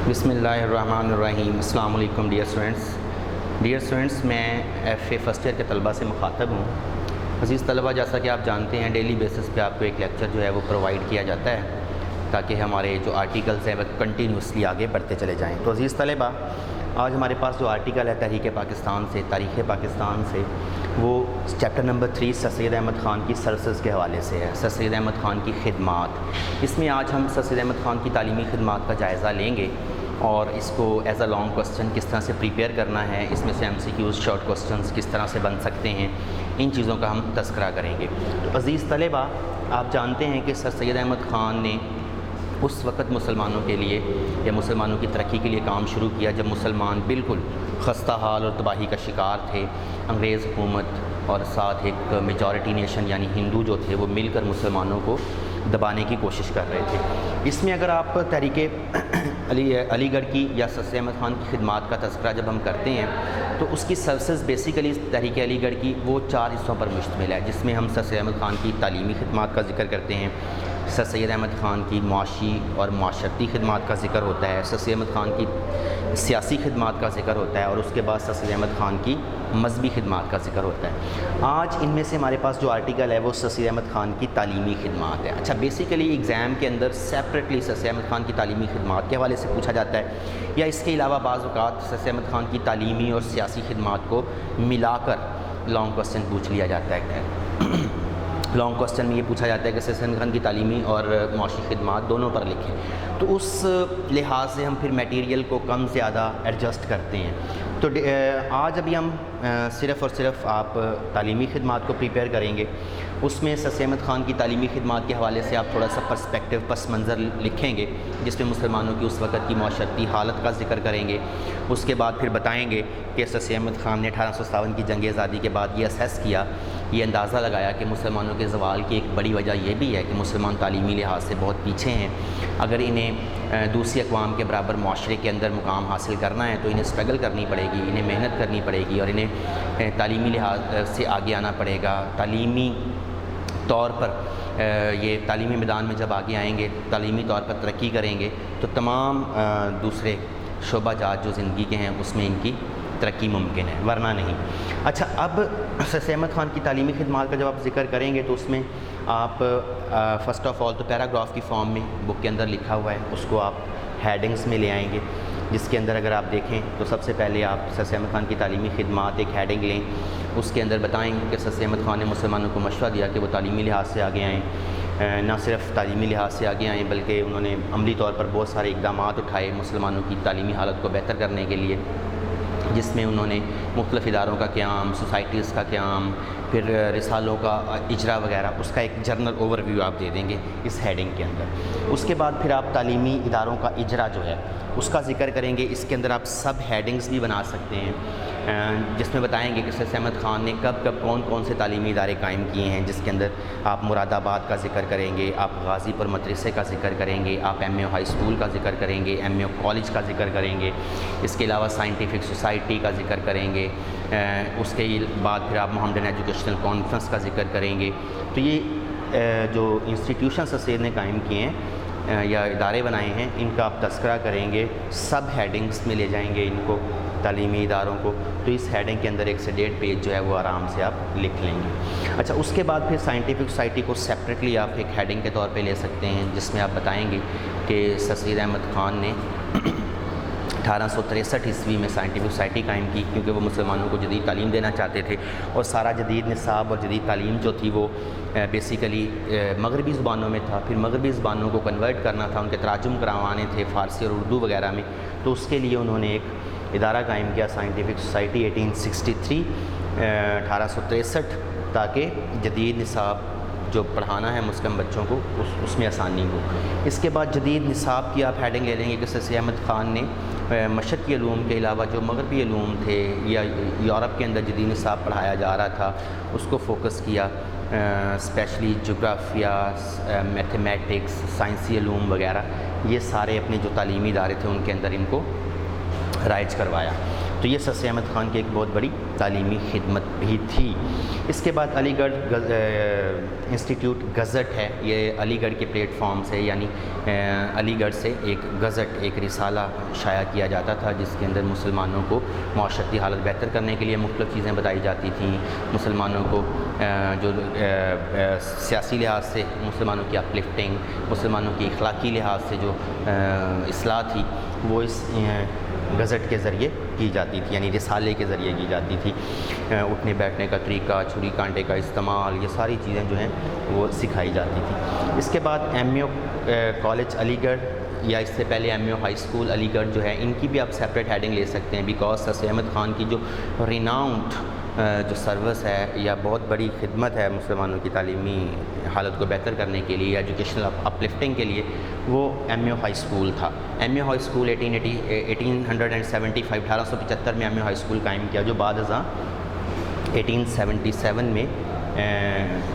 بسم اللہ الرحمن الرحیم۔ السلام علیکم ڈیئر اسٹوڈنٹس، میں ایف اے فرسٹ ایئر کے طلبہ سے مخاطب ہوں۔ عزیز طلبہ، جیسا کہ آپ جانتے ہیں ڈیلی بیسس پہ آپ کو ایک لیکچر جو ہے وہ پرووائڈ کیا جاتا ہے تاکہ ہمارے جو آرٹیکلز ہیں وہ کنٹینیوسلی آگے بڑھتے چلے جائیں۔ تو عزیز طلبہ، آج ہمارے پاس جو آرٹیکل ہے تحریک پاکستان سے، تاریخ پاکستان سے، وہ چیپٹر نمبر 3 سر سید احمد خان کی سرسز کے حوالے سے ہے، سر سید احمد خان کی خدمات۔ اس میں آج ہم سر سید احمد خان کی تعلیمی خدمات کا جائزہ لیں گے اور اس کو ایز اے لانگ کوسچن کس طرح سے پریپیئر کرنا ہے، اس میں سے MCQs شارٹ کوسچنز کس طرح سے بن سکتے ہیں، ان چیزوں کا ہم تذکرہ کریں گے۔ تو عزیز طلبہ، آپ جانتے ہیں کہ سر سید احمد خان نے اس وقت مسلمانوں کے لیے یا مسلمانوں کی ترقی کے لیے کام شروع کیا جب مسلمان بالکل خستہ حال اور تباہی کا شکار تھے۔ انگریز حکومت اور ساتھ ایک میجورٹی نیشن یعنی ہندو جو تھے وہ مل کر مسلمانوں کو دبانے کی کوشش کر رہے تھے۔ اس میں اگر آپ تحریک علی گڑھ کی یا سر سید احمد خان کی خدمات کا تذکرہ جب ہم کرتے ہیں تو اس کی سرسز بیسیکلی تحریک علی گڑھ کی وہ 4 حصوں پر مشتمل ہے، جس میں ہم سر سید احمد خان کی تعلیمی خدمات کا ذکر کرتے ہیں، سر سید احمد خان کی معاشی اور معاشرتی خدمات کا ذکر ہوتا ہے، سر سید احمد خان کی سیاسی خدمات کا ذکر ہوتا ہے، اور اس کے بعد سر سید احمد خان کی مذہبی خدمات کا ذکر ہوتا ہے۔ آج ان میں سے ہمارے پاس جو آرٹیکل ہے وہ سر سید احمد خان کی تعلیمی خدمات ہے۔ اچھا، بیسیکلی ایگزام کے اندر سیپریٹلی سر سید احمد خان کی تعلیمی خدمات کے حوالے سے پوچھا جاتا ہے، یا اس کے علاوہ بعض اوقات سر سید احمد خان کی تعلیمی اور سیاسی خدمات کو ملا کر لانگ کوسچن پوچھ لیا جاتا ہے۔ لانگ کوسچن میں یہ پوچھا جاتا ہے کہ سر سید احمد خان کی تعلیمی اور معاشی خدمات دونوں پر لکھیں، تو اس لحاظ سے ہم پھر میٹیریل کو کم زیادہ ایڈجسٹ کرتے ہیں۔ تو آج ابھی ہم صرف اور صرف آپ تعلیمی خدمات کو پریپیئر کریں گے۔ اس میں سر سید احمد خان کی تعلیمی خدمات کے حوالے سے آپ تھوڑا سا پرسپیکٹیو پس منظر لکھیں گے، جس میں مسلمانوں کی اس وقت کی معاشرتی حالت کا ذکر کریں گے۔ اس کے بعد پھر بتائیں گے کہ سر سید احمد خان نے 1857 کی جنگ آزادی کے بعد یہ اسیس کیا، یہ اندازہ لگایا کہ مسلمانوں کے زوال کی ایک بڑی وجہ یہ بھی ہے کہ مسلمان تعلیمی لحاظ سے بہت پیچھے ہیں۔ اگر انہیں دوسری اقوام کے برابر معاشرے کے اندر مقام حاصل کرنا ہے تو انہیں اسٹرگل کرنی پڑے گی، انہیں محنت کرنی پڑے گی، اور انہیں تعلیمی لحاظ سے آگے آنا پڑے گا۔ تعلیمی طور پر یہ تعلیمی میدان میں جب آگے آئیں گے، تعلیمی طور پر ترقی کریں گے تو تمام دوسرے شعبہ جات جو زندگی کے ہیں اس میں ان کی ترقی ممکن ہے، ورنہ نہیں۔ اچھا، اب سر سید احمد خان کی تعلیمی خدمات کا جب آپ ذکر کریں گے تو اس میں آپ فرسٹ آف آل تو پیراگراف کی فارم میں بک کے اندر لکھا ہوا ہے، اس کو آپ ہیڈنگز میں لے آئیں گے، جس کے اندر اگر آپ دیکھیں تو سب سے پہلے آپ سر سید احمد خان کی تعلیمی خدمات ایک ہیڈنگ لیں، اس کے اندر بتائیں گے کہ سر سید احمد خان نے مسلمانوں کو مشورہ دیا کہ وہ تعلیمی لحاظ سے آگے آئیں، نہ صرف تعلیمی لحاظ سے آگے آئیں بلکہ انہوں نے عملی طور پر بہت سارے اقدامات اٹھائے مسلمانوں کی تعلیمی حالت کو بہتر کرنے کے لیے، جس میں انہوں نے مختلف اداروں کا قیام، سوسائٹیز کا قیام، پھر رسالوں کا اجرا وغیرہ، اس کا ایک جنرل اوور ویو آپ دے دیں گے اس ہیڈنگ کے اندر۔ اس کے بعد پھر آپ تعلیمی اداروں کا اجرا جو ہے اس کا ذکر کریں گے۔ اس کے اندر آپ سب ہیڈنگز بھی بنا سکتے ہیں، جس میں بتائیں گے کہ سر سید احمد خان نے کب کب کون کون سے تعلیمی ادارے قائم کیے ہیں، جس کے اندر آپ مراد آباد کا ذکر کریں گے، آپ غازی پور مدرسے کا ذکر کریں گے، آپ MAO ہائی اسکول کا ذکر کریں گے، MAO کالج کا ذکر کریں گے، اس کے علاوہ سائنٹیفک سوسائٹی کا ذکر کریں گے، اس کے بعد پھر آپ محمدن ایجوکیشنل کانفرنس کا ذکر کریں گے۔ تو یہ جو انسٹیٹیوشن سر سید نے قائم کیے ہیں یا ادارے بنائے ہیں، ان کا آپ تذکرہ کریں گے، سب ہیڈنگز میں لے جائیں گے ان کو، تعلیمی اداروں کو، تو اس ہیڈنگ کے اندر 1 سے 1.5 پیج جو ہے وہ آرام سے آپ لکھ لیں گے۔ اچھا، اس کے بعد پھر سائنٹیفک سوسائٹی کو سیپریٹلی آپ ایک ہیڈنگ کے طور پہ لے سکتے ہیں، جس میں آپ بتائیں گے کہ سر سید احمد خان نے 1863 عیسوی میں سائنٹیفک سوسائٹی قائم کی، کیونکہ وہ مسلمانوں کو جدید تعلیم دینا چاہتے تھے، اور سارا جدید نصاب اور جدید تعلیم جو تھی وہ بیسیکلی مغربی زبانوں میں تھا، پھر مغربی زبانوں کو کنورٹ کرنا تھا، ان کے تراجم کروانے تھے فارسی اور اردو وغیرہ میں، تو اس کے لیے انہوں نے ایک ادارہ قائم کیا سائنٹیفک سوسائٹی 1863 تاکہ جدید نصاب جو پڑھانا ہے مسلم بچوں کو اس میں آسانی ہو۔ اس کے بعد جدید نصاب کی آپ ہیڈنگ لے لیں گے کہ سر سید احمد خان نے مشرقی علوم کے علاوہ جو مغربی علوم تھے یا یورپ کے اندر جدید نصاب پڑھایا جا رہا تھا اس کو فوکس کیا، اسپیشلی جغرافیہ، میتھمیٹکس، سائنسی علوم وغیرہ، یہ سارے اپنے جو تعلیمی ادارے تھے ان کے اندر ان کو رائج کروایا۔ تو یہ سر سید احمد خان کی ایک بہت بڑی تعلیمی خدمت بھی تھی۔ اس کے بعد علی گڑھ انسٹیٹیوٹ گزٹ ہے، یہ علی گڑھ کے پلیٹ فارم سے یعنی علی گڑھ سے ایک گزٹ، ایک رسالہ شائع کیا جاتا تھا جس کے اندر مسلمانوں کو معاشرتی حالت بہتر کرنے کے لیے مختلف چیزیں بتائی جاتی تھیں، مسلمانوں کو جو سیاسی لحاظ سے مسلمانوں کی اپلفٹنگ، مسلمانوں کی اخلاقی لحاظ سے جو اصلاح تھی وہ اس گزٹ کے ذریعے کی جاتی تھی، یعنی رسالے کے ذریعے کی جاتی تھی۔ اٹھنے بیٹھنے کا طریقہ، چھری کانٹے کا استعمال، یہ ساری چیزیں جو ہیں وہ سکھائی جاتی تھی۔ اس کے بعد ایم اے کالج علی گڑھ یا اس سے پہلے ایم اے ہائی اسکول علی گڑھ جو ہے، ان کی بھی آپ سیپریٹ ہیڈنگ لے سکتے ہیں، بیکاز سر سید احمد خان کی جو ریناؤنڈ جو سروس ہے یا بہت بڑی خدمت ہے مسلمانوں کی تعلیمی حالت کو بہتر کرنے کے لیے، ایجوکیشنل اپلفٹنگ کے لیے، وہ ایم اے ہائی اسکول تھا۔ ایم اے ہائی اسکول 1875 میں ایم اے ہائی اسکول قائم کیا، جو بعد ازاں 1877 میں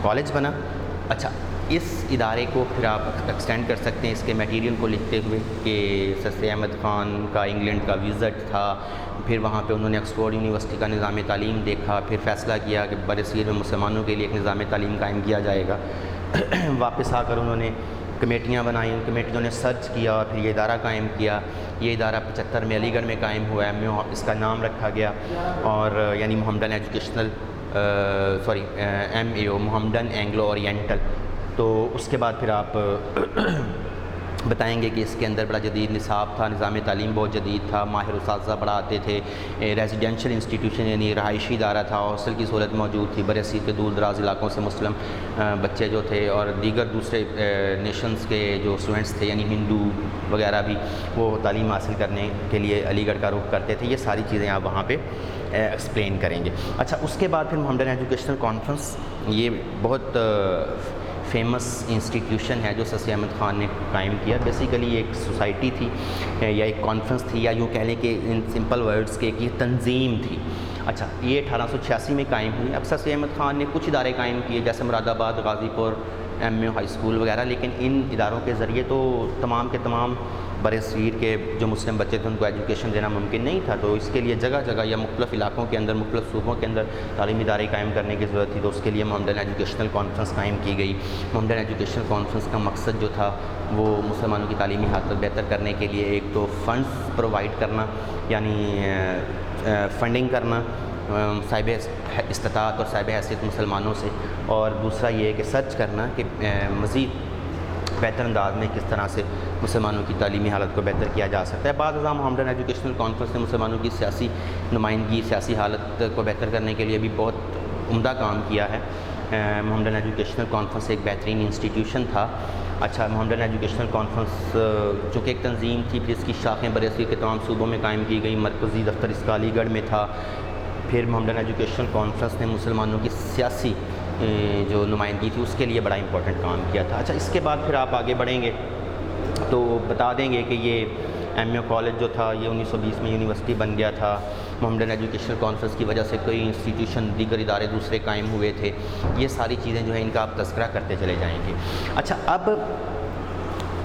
کالج بنا۔ اچھا، اس ادارے کو پھر آپ ایکسٹینڈ کر سکتے ہیں اس کے میٹیریل کو لکھتے ہوئے کہ سر سید احمد خان کا انگلینڈ کا وزٹ تھا، پھر وہاں پہ انہوں نے آکسفورڈ یونیورسٹی کا نظام تعلیم دیکھا، پھر فیصلہ کیا کہ برصغیر میں مسلمانوں کے لیے ایک نظام تعلیم قائم کیا جائے گا۔ واپس آ کر انہوں نے کمیٹیاں بنائیں، کمیٹیوں نے سرچ کیا اور پھر یہ ادارہ قائم کیا۔ یہ ادارہ 75 میں علی گڑھ میں قائم ہوا ہے، اس کا نام رکھا گیا، اور یعنی محمدن ایجوکیشنل ایم اے او، محمدن اینگلو اورینٹل۔ تو اس کے بعد پھر آپ بتائیں گے کہ اس کے اندر بڑا جدید نصاب تھا، نظام تعلیم بہت جدید تھا، ماہر اساتذہ پڑھا آتے تھے، ریزیڈینشل انسٹیٹیوشن یعنی رہائشی ادارہ تھا، ہاسٹل کی سہولت موجود تھی، برصغیر کے دور دراز علاقوں سے مسلم بچے جو تھے اور دیگر دوسرے نیشنز کے جو اسٹوڈنٹس تھے یعنی ہندو وغیرہ بھی وہ تعلیم حاصل کرنے کے لیے علی گڑھ کا رخ کرتے تھے۔ یہ ساری چیزیں آپ وہاں پہ ایکسپلین کریں گے۔ اچھا، اس کے بعد پھر محمدن ایجوکیشنل کانفرنس، یہ بہت فیمس انسٹیٹیوشن ہے جو سر سید احمد خان نے قائم کیا۔ بیسیکلی ایک سوسائٹی تھی یا ایک کانفرنس تھی، یا یوں کہہ لیں کہ ان سمپل ورڈز کے ایک یہ تنظیم تھی۔ اچھا، یہ 1886 میں قائم ہوئی۔ اب سر سید احمد خان نے کچھ ادارے قائم کیے جیسے مراد آباد، غازی پور ایم اے ہائی اسکول وغیرہ، لیکن ان اداروں کے ذریعے تو تمام کے تمام برصغیر کے جو مسلم بچے تھے ان کو ایجوکیشن دینا ممکن نہیں تھا، تو اس کے لیے جگہ جگہ یا مختلف علاقوں کے اندر، مختلف صوبوں کے اندر تعلیمی ادارے قائم کرنے کی ضرورت تھی، تو اس کے لیے محمدن ایجوکیشنل کانفرنس قائم کی گئی۔ محمدن ایجوکیشنل کانفرنس کا مقصد جو تھا وہ مسلمانوں کی تعلیمی حالت بہتر کرنے کے لیے ایک تو فنڈز پرووائڈ کرنا، یعنی فنڈنگ کرنا صاحب استطاعت اور صاحب حیثیت مسلمانوں سے، اور دوسرا یہ ہے کہ سرچ کرنا کہ مزید بہتر انداز میں کس طرح سے مسلمانوں کی تعلیمی حالت کو بہتر کیا جا سکتا ہے۔ بعد ازاں محمدن ایجوکیشنل کانفرنس نے مسلمانوں کی سیاسی نمائندگی، سیاسی حالت کو بہتر کرنے کے لیے بھی بہت عمدہ کام کیا ہے۔ محمدن ایجوکیشنل کانفرنس ایک بہترین انسٹیٹیوشن تھا۔ اچھا، محمدن ایجوکیشنل کانفرنس چونکہ ایک تنظیم تھی، پھر اس کی شاخیں برصغیر کے تمام صوبوں میں قائم کی گئی، مرکزی دفتر اس کا علی گڑھ میں تھا۔ پھر محمدن ایجوکیشنل کانفرنس نے مسلمانوں کی سیاسی جو نمائندگی تھی اس کے لیے بڑا امپورٹنٹ کام کیا تھا۔ اچھا، اس کے بعد پھر آپ آگے بڑھیں گے تو بتا دیں گے کہ یہ ایم اے کالج جو تھا یہ 1920 میں یونیورسٹی بن گیا تھا۔ محمدن ایجوکیشنل کانفرنس کی وجہ سے کئی انسٹیٹیوشن، دیگر ادارے دوسرے قائم ہوئے تھے۔ یہ ساری چیزیں جو ہیں ان کا آپ تذکرہ کرتے چلے جائیں گے۔ اچھا، اب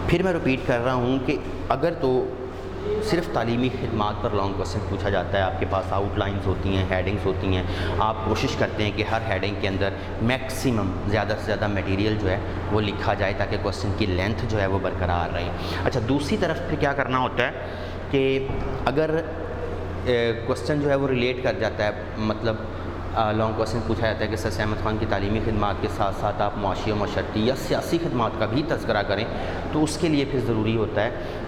پھر میں رپیٹ کر رہا ہوں کہ اگر تو صرف تعلیمی خدمات پر لانگ کوسچن پوچھا جاتا ہے، آپ کے پاس آؤٹ لائنز ہوتی ہیں، ہیڈنگز ہوتی ہیں، آپ کوشش کرتے ہیں کہ ہر ہیڈنگ کے اندر میکسیمم زیادہ سے زیادہ میٹیریل جو ہے وہ لکھا جائے تاکہ کوسچن کی لینتھ جو ہے وہ برقرار رہے۔ اچھا، دوسری طرف پھر کیا کرنا ہوتا ہے کہ اگر کوسچن جو ہے وہ ریلیٹ کر جاتا ہے، مطلب لانگ کوسچن پوچھا جاتا ہے کہ سر سید احمد خان کی تعلیمی خدمات کے ساتھ ساتھ آپ معاشی و معاشرتی یا سیاسی خدمات کا بھی تذکرہ کریں، تو اس کے لیے پھر ضروری ہوتا ہے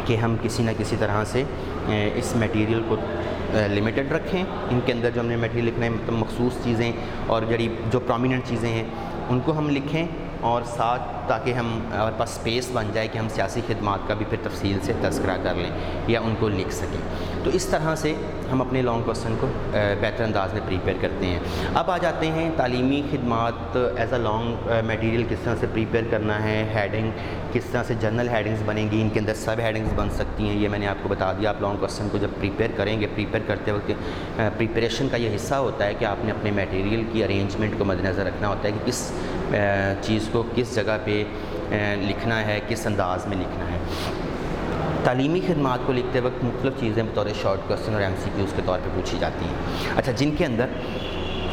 کہ ہم کسی نہ کسی طرح سے اس میٹیریل کو لمیٹڈ رکھیں۔ ان کے اندر جو ہم نے میٹیریل لکھنا ہے مطلب مخصوص چیزیں اور جو پرومیننٹ چیزیں ہیں ان کو ہم لکھیں، اور ساتھ تاکہ ہمارے پاس اسپیس بن جائے کہ ہم سیاسی خدمات کا بھی پھر تفصیل سے تذکرہ کر لیں یا ان کو لکھ سکیں۔ تو اس طرح سے ہم اپنے لانگ کوسچن کو بہتر انداز میں پریپیئر کرتے ہیں۔ اب آ جاتے ہیں تعلیمی خدمات ایز اے لانگ میٹیریل کس طرح سے پریپیئر کرنا ہے، ہیڈنگ کس طرح سے جنرل ہیڈنگز بنیں گی، ان کے اندر سب ہیڈنگز بن سکتی ہیں، یہ میں نے آپ کو بتا دیا۔ آپ لانگ کوسچن کو جب پریپیئر کریں گے، پریپیئر کرتے وقت پریپریشن کا یہ حصہ ہوتا ہے کہ آپ نے اپنے میٹیریل کی ارینجمنٹ کو مد نظر رکھنا ہوتا ہے کہ کس چیز کو کس جگہ پہ لکھنا ہے، کس انداز میں لکھنا ہے۔ تعلیمی خدمات کو لکھتے وقت مختلف چیزیں بطور شارٹ کوسچن اور MCQs کے طور پہ پوچھی جاتی ہیں. اچھا، جن کے اندر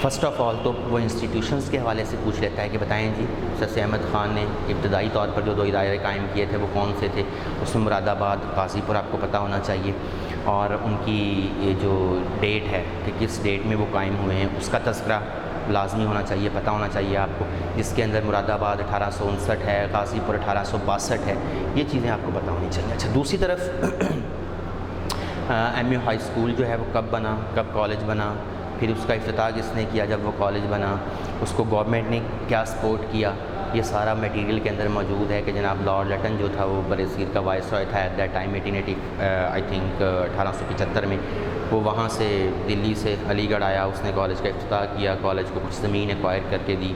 فرسٹ آف آل تو وہ انسٹیٹیوشنز کے حوالے سے پوچھ لیتا ہے کہ بتائیں جی سر احمد خان نے ابتدائی طور پر جو 2 ادارے قائم کیے تھے وہ کون سے تھے. اس میں مراد آباد، غازی پور آپ کو پتہ ہونا چاہیے، اور ان کی یہ جو ڈیٹ ہے کہ کس ڈیٹ میں وہ قائم ہوئے ہیں اس کا تذکرہ لازمی ہونا چاہیے، پتہ ہونا چاہیے آپ کو، جس کے اندر مراد آباد 1859 ہے، غازی پور 1862 ہے. یہ چیزیں آپ کو پتہ ہونی چاہیے. اچھا، دوسری طرف MU ہائی اسکول جو ہے وہ کب بنا، کب کالج بنا، پھر اس کا افتتاح کس نے کیا جب وہ کالج بنا، اس کو گورنمنٹ نے کیا سپورٹ کیا، یہ سارا میٹیریل کے اندر موجود ہے کہ جناب لارڈ لیٹن جو تھا وہ برصغیر کا وائس رائے تھا ایٹ دیٹ ٹائم 1875 میں. وہ وہاں سے دلی سے علی گڑھ آیا، اس نے کالج کا افتتاح کیا، کالج کو کچھ زمین ایکوائر کر کے دی،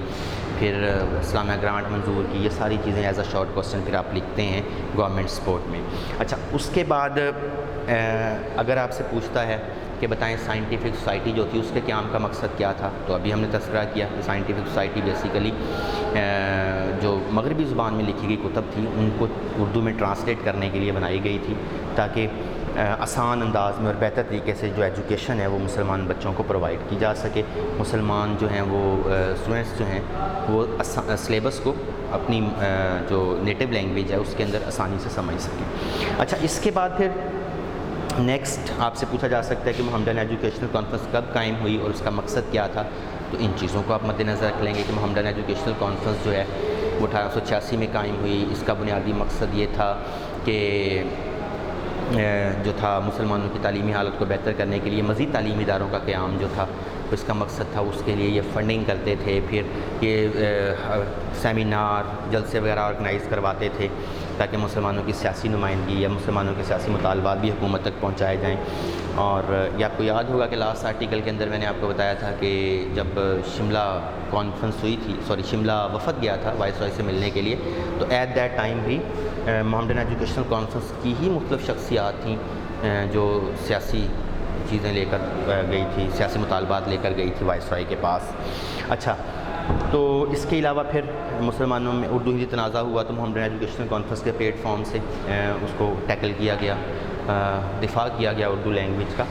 پھر اسلامیہ گرانٹ منظور کی. یہ ساری چیزیں ایز اے شارٹ کوسچن پھر آپ لکھتے ہیں گورنمنٹ سپورٹ میں. اچھا، اس کے بعد اگر آپ سے پوچھتا ہے کہ بتائیں سائنٹیفک سوسائٹی جو تھی اس کے قیام کا مقصد کیا تھا، تو ابھی ہم نے تذکرہ کیا کہ سائنٹیفک سوسائٹی بیسیکلی جو مغربی زبان میں لکھی گئی کتب تھی ان کو اردو میں ٹرانسلیٹ کرنے کے لیے بنائی گئی تھی تاکہ آسان انداز میں اور بہتر طریقے سے جو ایجوکیشن ہے وہ مسلمان بچوں کو پرووائڈ کی جا سکے. مسلمان جو ہیں وہ اسٹوڈنٹس جو ہیں وہ سلیبس کو اپنی جو نیٹو لینگویج ہے اس کے اندر آسانی سے سمجھ سکیں. اچھا، اس کے بعد پھر نیکسٹ آپ سے پوچھا جا سکتا ہے کہ محمدن ایجوکیشنل کانفرنس کب قائم ہوئی اور اس کا مقصد کیا تھا. تو ان چیزوں کو آپ مد نظر رکھ لیں گے کہ محمدن ایجوکیشنل کانفرنس جو ہے وہ 1886 میں قائم ہوئی. اس کا بنیادی مقصد یہ تھا کہ جو تھا مسلمانوں کی تعلیمی حالت کو بہتر کرنے کے لیے مزید تعلیمی اداروں کا قیام جو تھا اس کا مقصد تھا. اس کے لیے یہ فنڈنگ کرتے تھے، پھر یہ سیمینار جلسے وغیرہ آرگنائز کرواتے تھے تاکہ مسلمانوں کی سیاسی نمائندگی یا مسلمانوں کے سیاسی مطالبات بھی حکومت تک پہنچائے جائیں. اور یہ آپ کو یاد ہوگا کہ لاسٹ آرٹیکل کے اندر میں نے آپ کو بتایا تھا کہ جب شملہ کانفرنس ہوئی تھی، شملہ وفد گیا تھا وائس رائے سے ملنے کے لیے، تو ایٹ دیٹ ٹائم بھی محمدن ایجوکیشنل کانفرنس کی ہی مختلف شخصیات تھیں جو سیاسی چیزیں لے کر گئی تھی، سیاسی مطالبات لے کر گئی تھی وائس رائے کے پاس. اچھا، تو اس کے علاوہ پھر مسلمانوں میں اردو ہندی تنازع ہوا تو محمدن ایجوکیشنل کانفرنس کے پلیٹ فارم سے اس کو ٹیکل کیا گیا، دفاع کیا گیا اردو لینگویج کا.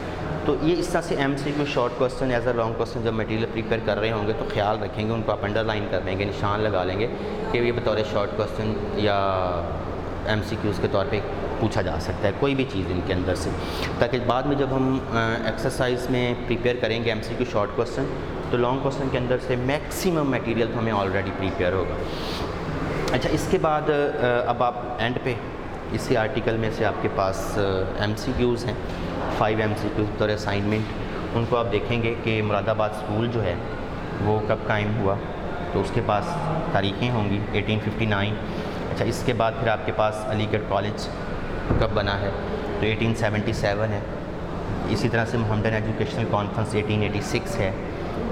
تو یہ اس طرح سے MCQ short question as a long question جب میٹیریل پریپیئر کر رہے ہوں گے تو خیال رکھیں گے، ان کو آپ انڈر لائن کر لیں گے، نشان لگا لیں گے کہ یہ بطور شارٹ کوسچن یا MCQs کے طور پہ پوچھا جا سکتا ہے کوئی بھی چیز ان کے اندر سے، تاکہ بعد میں جب ہم ایکسرسائز میں پریپیئر کریں گے MCQ شارٹ کوسچن تو لانگ کوسچن کے اندر سے میکسیمم میٹیریل تو ہمیں آلریڈی پریپیئر ہوگا. اچھا، اس کے بعد اب آپ اینڈ پہ اسی آرٹیکل میں سے آپ کے پاس MCQs ہیں 5 MCQs بطور اسائنمنٹ. ان کو آپ دیکھیں گے کہ مراد آباد اسکول جو ہے وہ کب قائم ہوا، تو اس کے پاس تاریخیں ہوں گی 1859. اچھا، اس کے بعد پھر آپ کے پاس علی گڑھ کالج کب بنا ہے تو 1877 ہے. اسی طرح سے محمدن ایجوکیشنل کانفرنس 1886 ہے.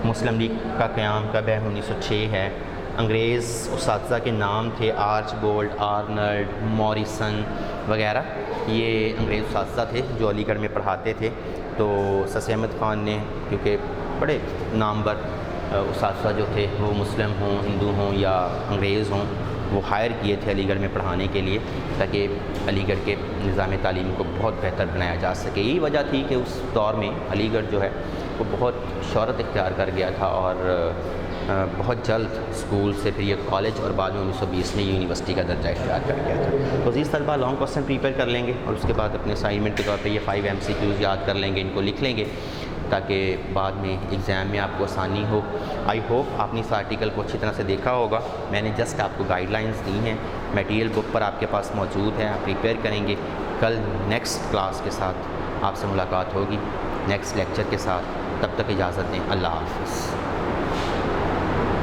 مسلم لیگ کا قیام کب ہے 1906 ہے. انگریز اساتذہ کے نام تھے آرچ بولڈ، آرنلڈ، موریسن وغیرہ، یہ انگریز اساتذہ تھے جو علی گڑھ میں پڑھاتے تھے. تو سر احمد خان نے کیونکہ بڑے نامور اساتذہ جو تھے وہ مسلم ہوں، ہندو ہوں یا انگریز ہوں، وہ ہائر کیے تھے علی گڑھ میں پڑھانے کے لیے تاکہ علی گڑھ کے نظام تعلیم کو بہت بہتر بنایا جا سکے. یہی وجہ تھی کہ اس دور میں علی گڑھ جو ہے وہ بہت شہرت اختیار کر گیا تھا اور بہت جلد اسکول سے پھر یہ کالج اور بعد میں 1920 میں یونیورسٹی کا درجہ اختیار کر گیا تھا. تو عزیز طلبہ لانگ کوسچن پریپیئر کر لیں گے اور اس کے بعد اپنے اسائنمنٹ کے طور پہ یہ 5 MCQs یاد کر لیں گے، ان کو لکھ لیں گے تاکہ بعد میں ایگزام میں آپ کو آسانی ہو. آئی ہوپ آپ نے اس آرٹیکل کو اچھی طرح سے دیکھا ہوگا. میں نے جسٹ آپ کو گائیڈ لائنس دی ہیں، میٹیریل بک پر آپ کے پاس موجود ہے، آپ پریپیئر کریں گے. کل نیکسٹ کلاس کے ساتھ آپ سے ملاقات ہوگی، نیکسٹ لیکچر کے ساتھ. تب تک اجازت دیں، اللہ حافظ.